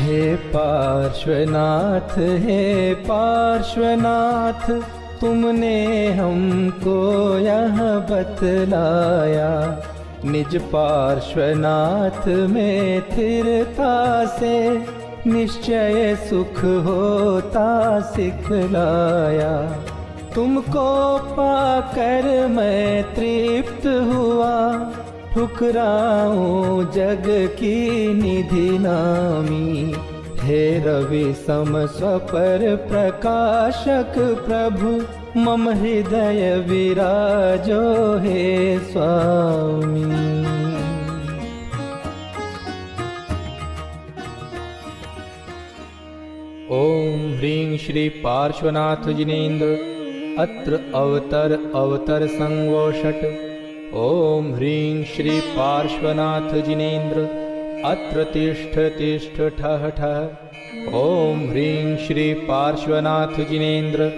हे पार्श्वनाथ, हे पार्श्वनाथ, तुमने हमको यह बतलाया। निज पार्श्वनाथ में स्थिरता से निश्चय सुख होता सिखलाया। तुमको पाकर मैं तृप्त हुआ, ठुकराऊं जग की निधि नामी। हे रवि सम स्वपर प्रकाशक प्रभु, मम हृदय विराजो हे स्वामी। ओम ह्रीं श्री पार्श्वनाथ जिनेन्द्र अत्र अवतर अवतर संगोषट। ओम ह्रीं श्री पार्श्वनाथ जिनेन्द्र अत्र तिष्ठ तिष्ठ ठः ठः। ओम ह्रीं श्री पार्श्वनाथ जिनेन्द्र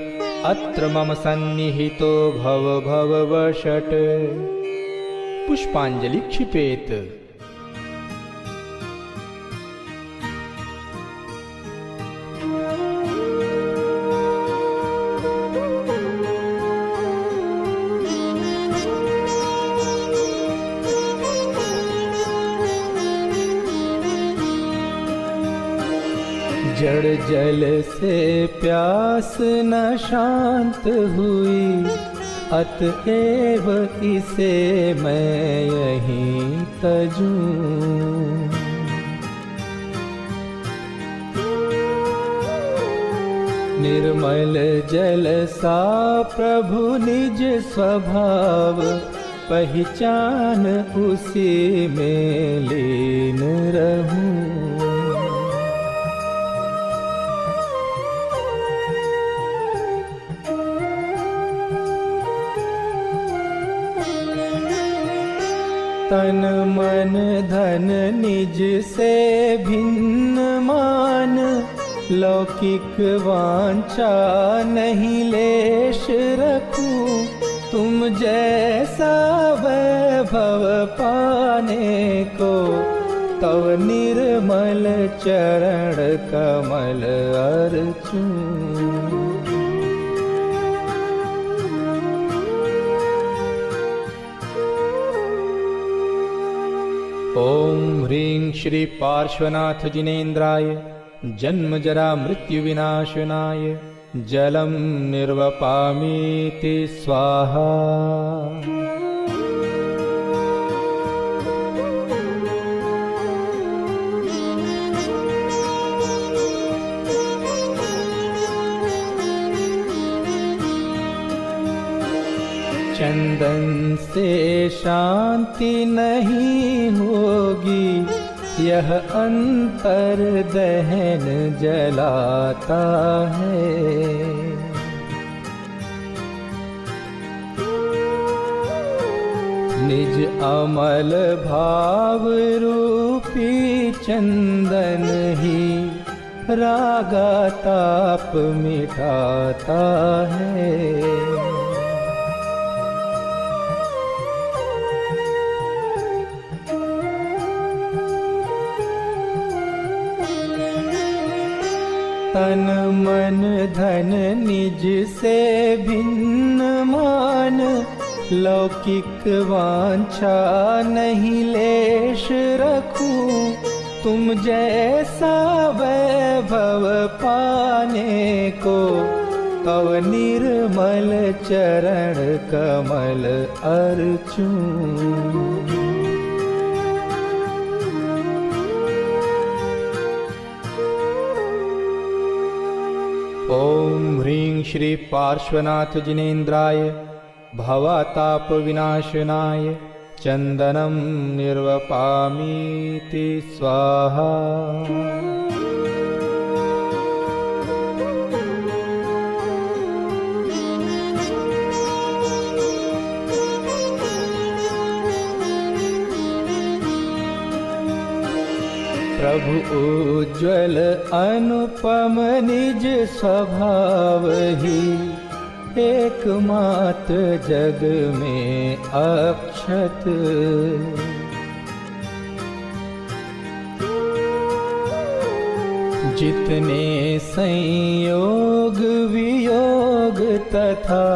अत्र मम सन्निहितो भव भव वषट्। पुष्पांजलि क्षिपेत। जड़ जल से प्यास न शांत हुई, अतएव इसे मैं यहीं तजूं। निर्मल जल सा प्रभु निज स्वभाव, पहचान उसी में लीन रहूं। तन मन धन निज से भिन्न मान, लौकिक वांछा नहीं लेश रखूं। तुम जैसा वैभव पाने को, तव निर्मल चरण कमल अर्चूं। ओम ह्रीं श्री पार्श्वनाथ जिनेन्द्राय जन्म जरा मृत्यु विनाशनाय जलम निर्वपामीति स्वाहा। चंदन से शांति नहीं होगी, यह अंतर दहन जलाता है। निज अमल भाव रूपी चंदन ही रागा ताप मिटाता है। तन मन धन निज से भिन्न मान, लौकिक वांछा नहीं लेश रखूं। तुम जैसा वैभव पाने को, तव निर्मल चरण कमल अर्चूं। ओम ह्रीं श्री पार्श्वनाथ जिनेन्द्राय भवताप विनाशनाय चंदनम निर्वपामीति स्वाहा। प्रभु उज्ज्वल अनुपम निज स्वभाव ही, एकमात्र जग में अक्षत। जितने संयोग वियोग तथा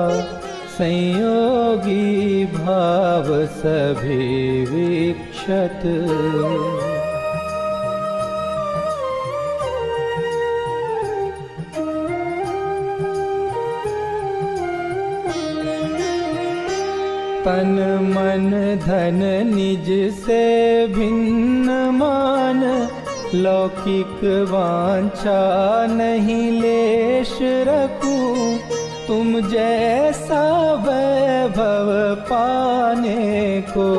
संयोगी भाव सभी विक्षत। तन मन धन निज से भिन्न मान, लौकिक वांछा नहीं लेश रखूं, तुम जैसा वैभव पाने को,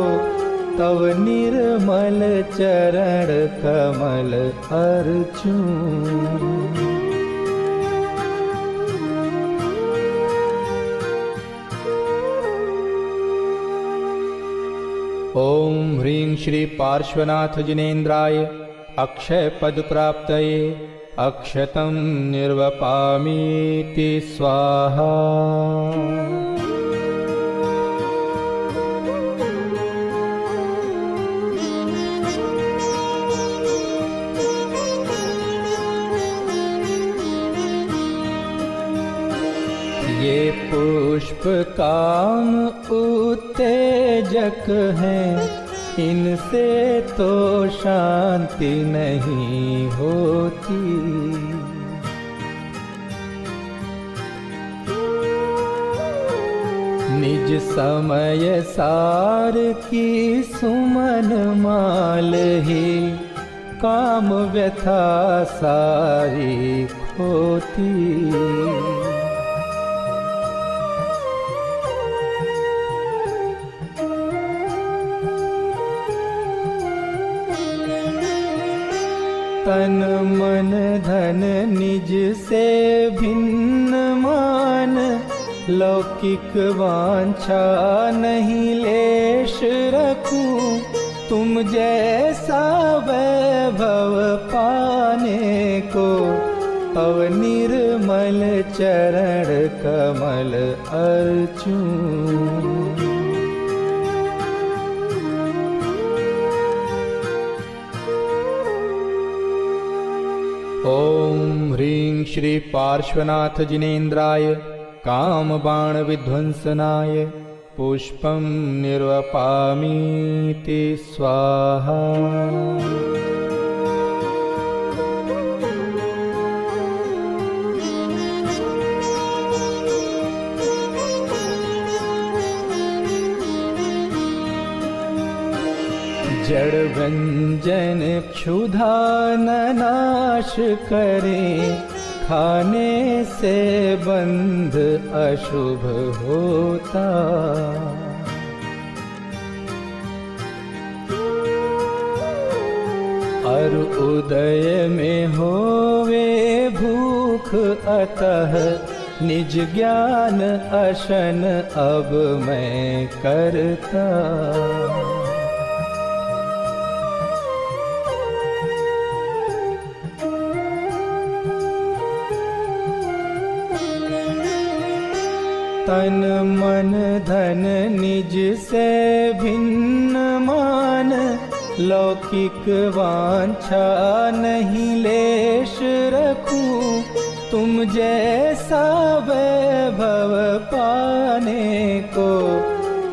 तव निर्मल चरण कमल अर्चूं। ओम ह्रीं श्री पार्श्वनाथ जिनेन्द्राय अक्षय पद प्राप्तये अक्षतं निर्वपामीति स्वाहा। ये पुष्प काम उत्तेजक हैं, इनसे तो शांति नहीं होती। निज समय सार की सुमन माल ही, काम व्यथा सारी खोती। तन मन धन निज से भिन्न मान, लौकिक वांछा नहीं लेश रखूं, तुम जैसा वैभव पाने को, तव निर्मल चरण कमल अर्चूं। ओम ह्रीं श्री पार्श्वनाथ जिनेन्द्राय काम बाण विध्वंसनाय पुष्पं निर्वपामीति स्वाहा। जड़ व्यंजन क्षुधा न नाश करे, खाने से बंध अशुभ होता। और उदय में होवे भूख, अतः निज ज्ञान अशन अब मैं करता। तन मन धन निज से भिन्न मान, लौकिक वांछा नहीं लेश रखूं, तुम जैसा वैभव पाने को,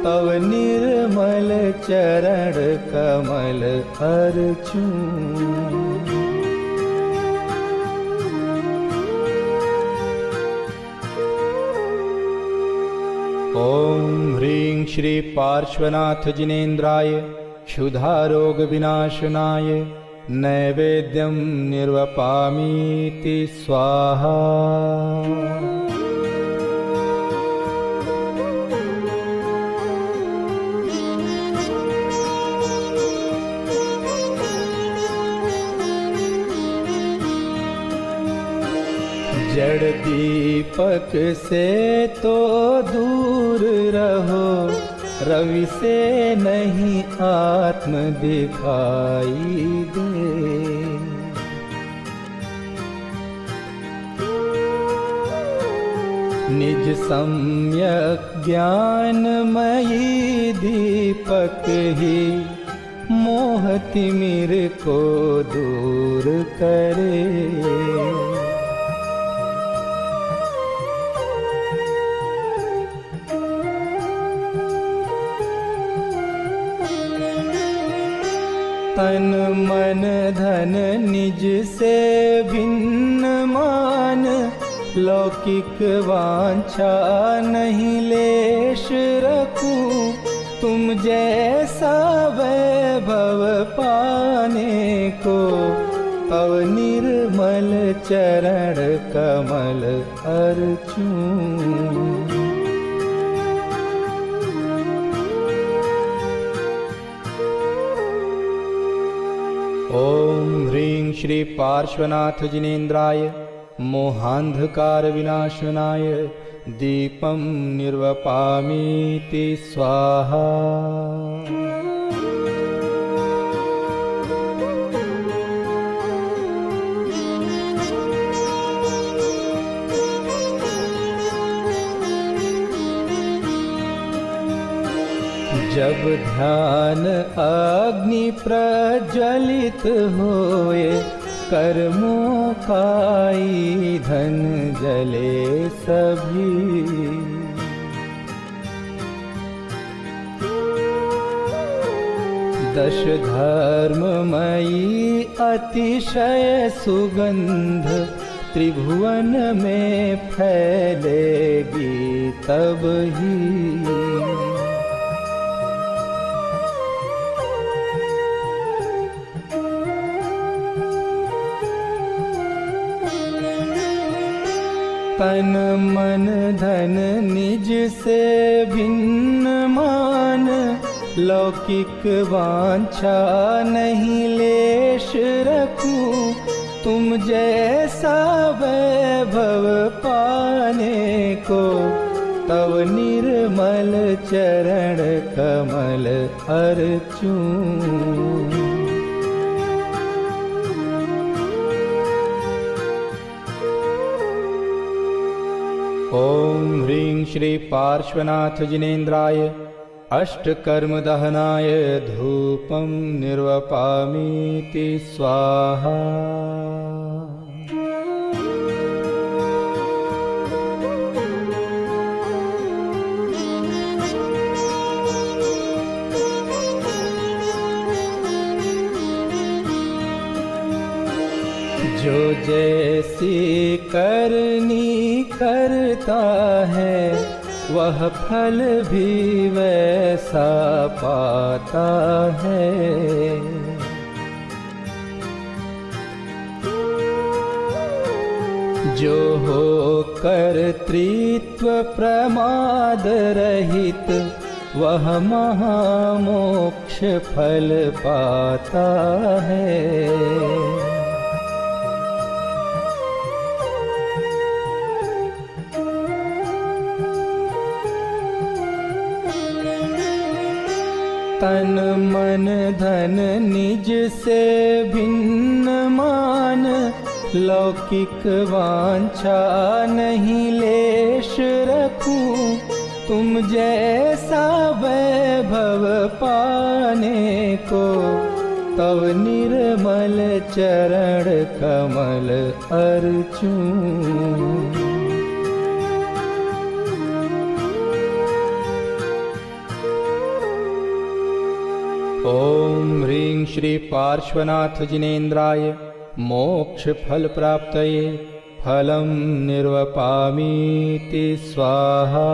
तव निर्मल चरण कमल अर्चूं। ओम ह्रीं श्री पार्श्वनाथ जिनेन्द्राय क्षुधा रोग विनाशनाय नैवेद्यं निर्वपामीति स्वाहा। जड़ दीपक से तो दूर रहो, रवि से नहीं आत्म दिखाई दे। निज सम्यक ज्ञानमयी दीपक ही मोह तिमिर को दूर करे। तन मन धन निज से भिन्न मान, लौकिक वांछा नहीं लेश रखूं। तुम जैसा वैभव पाने को, तव निर्मल चरण कमल अर्चूं। ओम ह्रीं श्री पार्श्वनाथ जिनेन्द्राय मोहांधकार विनाशनाय दीपं निर्वपामीति स्वाहा। जब ध्यान अग्नि प्रज्वलित होए, कर्मों का ईंधन जले सभी। दश धर्ममयी अतिशय सुगंध, त्रिभुवन में फैलेगी तब ही। तन मन धन निज से भिन्न मान, लौकिक वांछा नहीं लेश रखूं। तुम जैसा वैभव पाने को, तव निर्मल चरण कमल अर्चूं। ओम ह्रीं श्री पार्श्वनाथ जिनेन्द्राय अष्टकर्म दहनाय धूपं निर्वपामीति स्वाहा। जो जैसी करनी करता है, वह फल भी वैसा पाता है। जो हो कर्तृत्व प्रमाद रहित, वह महामोक्ष फल पाता है। तन मन धन निज से भिन्न मान, लौकिक वांछा नहीं लेश रखूं। तुम जैसा वैभव पाने को, तव निर्मल चरण कमल अर्चूं। ओम ह्रीं श्री पार्श्वनाथ जिनेन्द्राय मोक्ष फल प्राप्तये फलं निर्वपामीति स्वाहा।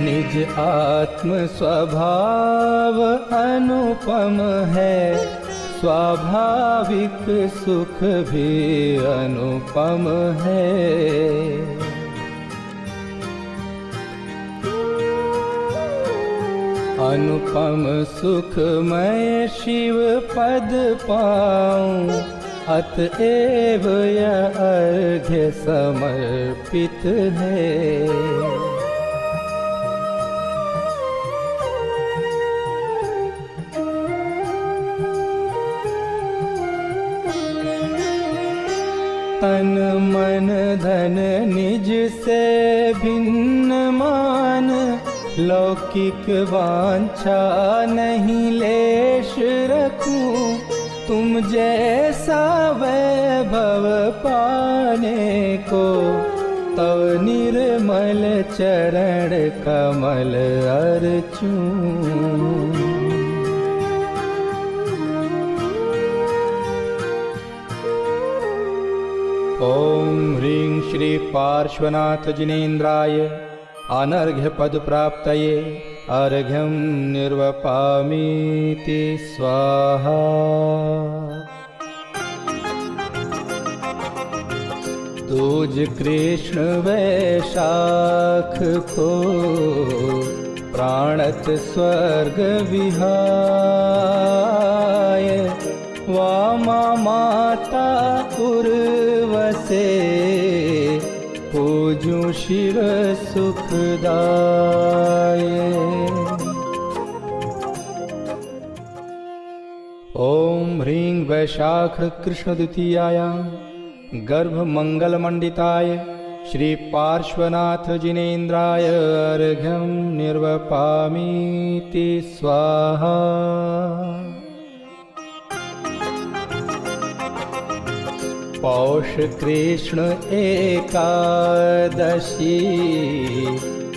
निज आत्म स्वभाव अनुपम है, स्वाभाविक सुख भी अनुपम है। अनुपम सुख मैं शिव पद पाऊं, अतएव यह अर्घ्य समर्पित है। तन मन धन निज से भिन्न मान, लौकिक वांछा नहीं लेश रखूं, तुम जैसा वैभव पाने को, तव निर्मल चरण कमल अर्चूं। ओम ह्रीं श्री पार्श्वनाथ जिनेन्द्राय अनर्घ्य पद प्राप्तये अर्घ्यं निर्वपामीति स्वाहा। दूज कृष्ण वैशाख को प्राणत स्वर्ग विहाय, वामा माता उर्वसे पूजूं शिव सुखदाय। ओम ह्रीं वैशाख कृष्ण द्वितीयायां गर्भ मंगल मंडिताय श्री पार्श्वनाथ जिनेन्द्राय अर्घ्यं निर्वपामीति स्वाहा। पौष कृष्ण एकादशी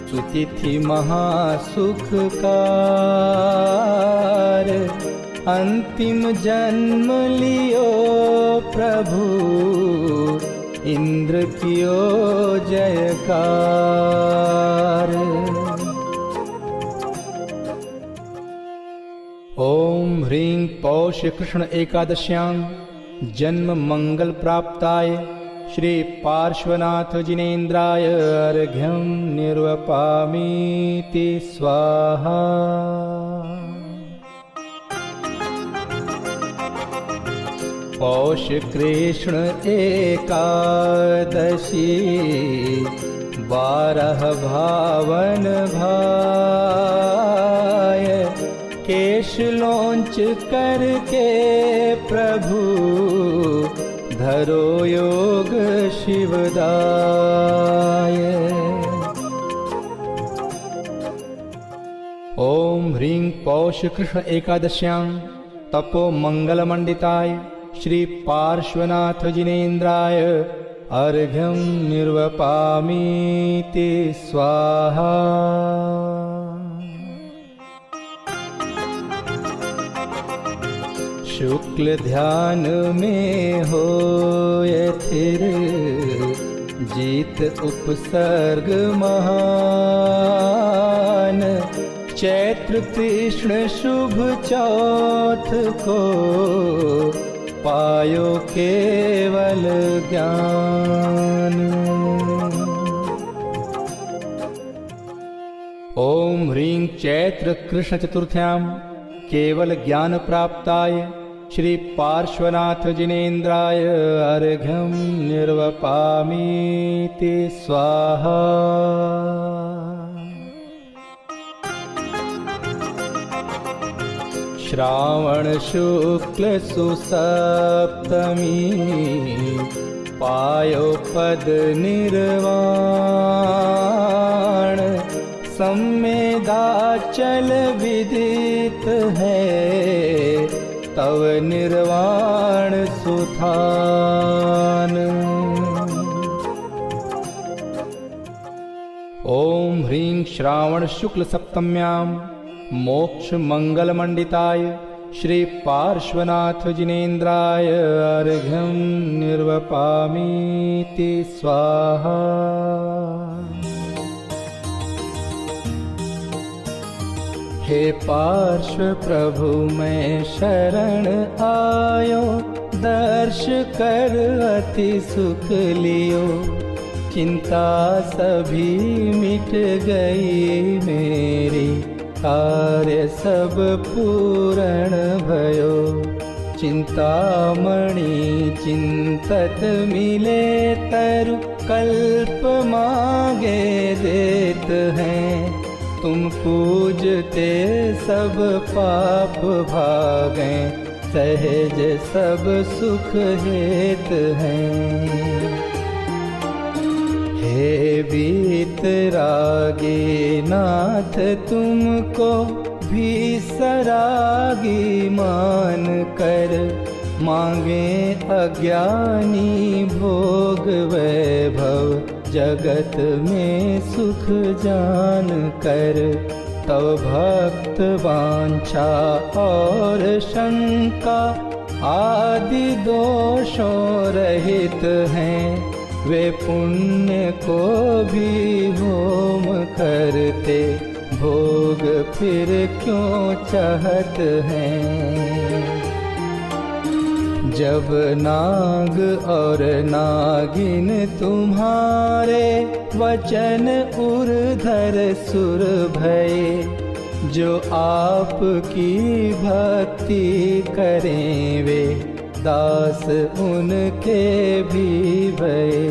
सुतिथि महासुखकार, अंतिम जन्म लियो प्रभु इंद्र कियो जयकार। ओम ह्रीं पौष कृष्ण एकादश्यां जन्म मंगल प्राप्ताय श्री पार्श्वनाथ जिनेन्द्राय अर्घ्यं निर्वपामीति स्वाहा। पौष कृष्ण एकादशी 12 भावन भाय, केश लोंच करके प्रभु धरो योग शिवदाय। ओम ह्रीं पौष कृष्ण एकादश्यां तपो मंगल मंडिताय श्री पार्श्वनाथ जिनेन्द्राय अर्घ्यं निर्वपामीति स्वाहा। शुक्ल ध्यान में होय थिर, जीत उपसर्ग महान, चैत्र कृष्ण शुभ चौथ को पायो केवल ज्ञान। ओम ह्रीं चैत्र कृष्ण चतुर्थ्यां केवल ज्ञान प्राप्ताय श्री पार्श्वनाथ जिनेन्द्राय अर्घ्यं निर्वपामीति स्वाहा। श्रावण शुक्ल सुसप्तमी पायो पद निर्वाण, सम्मेदाचल विदित है तव निर्वाण सुथान। ओम ह्रीं श्रावण शुक्ल सप्तम्यां मोक्ष मंगल मंडिताय श्री पार्श्वनाथ जिनेन्द्राय अर्घ्यं निर्वपामीति स्वाहा। हे पार्श्व प्रभु मैं शरण आयो, दर्श कर अति सुख लियो, चिंता सभी मिट गई मेरी, कार्य सब पूर्ण भयो। चिंतामणि चिंतत मिले तरु, कल्प मांगे देत हैं, तुम पूजते सब पाप भागें, सहज सब सुख हेत हैं। हे वीतरागी नाथ तुमको भी सरागी मान कर, मांगे अज्ञानी भोग वैभव जगत में सुख जान कर। तव भक्त वांछा और शंका आदि दोषों रहित हैं, वे पुण्य को भी होम करते भोग फिर क्यों चाहत हैं। जब नाग और नागिन तुम्हारे वचन उर्धर सुर भये, जो आपकी भक्ति करें वे दास उनके भी भये।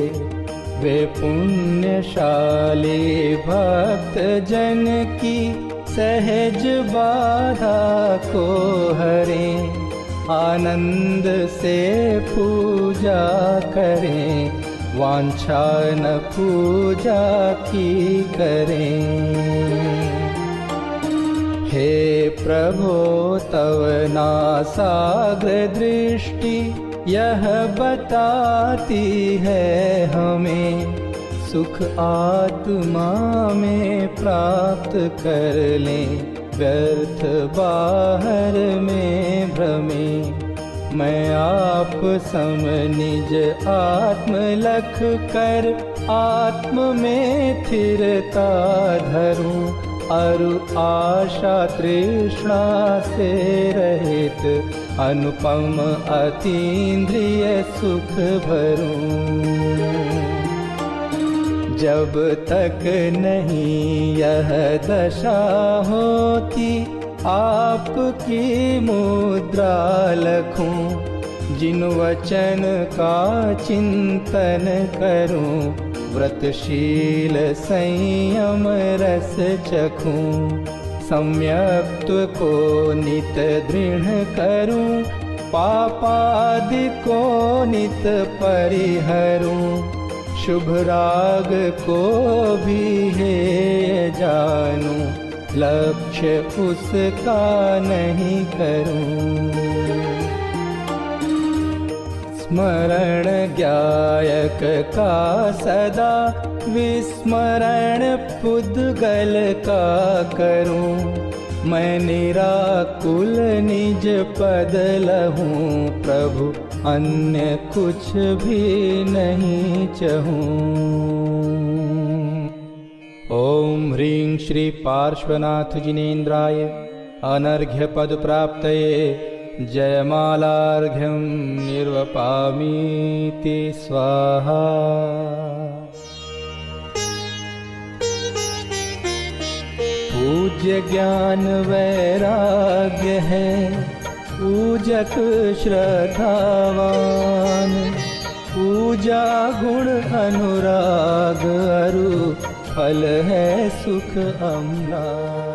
वे पुण्यशाली भक्त जन की सहज बाधा को हरें, आनंद से पूजा करें, वांछा न पूजा की करें। हे प्रभो तव नासाग्र दृष्टि यह बताती है हमें, सुख आत्मा में प्राप्त कर लें, व्यर्थ बाहर में भ्रमे। मैं आप सम निज आत्म लख कर, आत्म में स्थिरता धरूं, अरु आशा तृष्णा से रहित, अनुपम अतीन्द्रिय सुख भरूं। जब तक नहीं यह दशा होती, आपकी मुद्रा लखूं, जिन वचन का चिंतन करूं, व्रतशील संयम रस चखूं। सम्यक्त को नित दृढ़ करूं, पापादि को नित परिहरूं, शुभ राग को भी हेय जानूं, लक्ष्य उसका नहीं करूं। स्मरण ज्ञायक का सदा, विस्मरण पुद्गल का करूं, मैं निराकुल निज पद लहूं, प्रभु अन्य कुछ भी नहीं चाहूं। ओम ह्रीं श्री पार्श्वनाथ जिनेन्द्राय अनर्घ्य पद प्राप्तये जयमालार्घ्यं निर्वपामीति स्वाहा। पूज्य ज्ञान वैराग्य है पूजक श्रद्धावान, पूजा गुण अनुराग अरु फल है सुख अम्लान।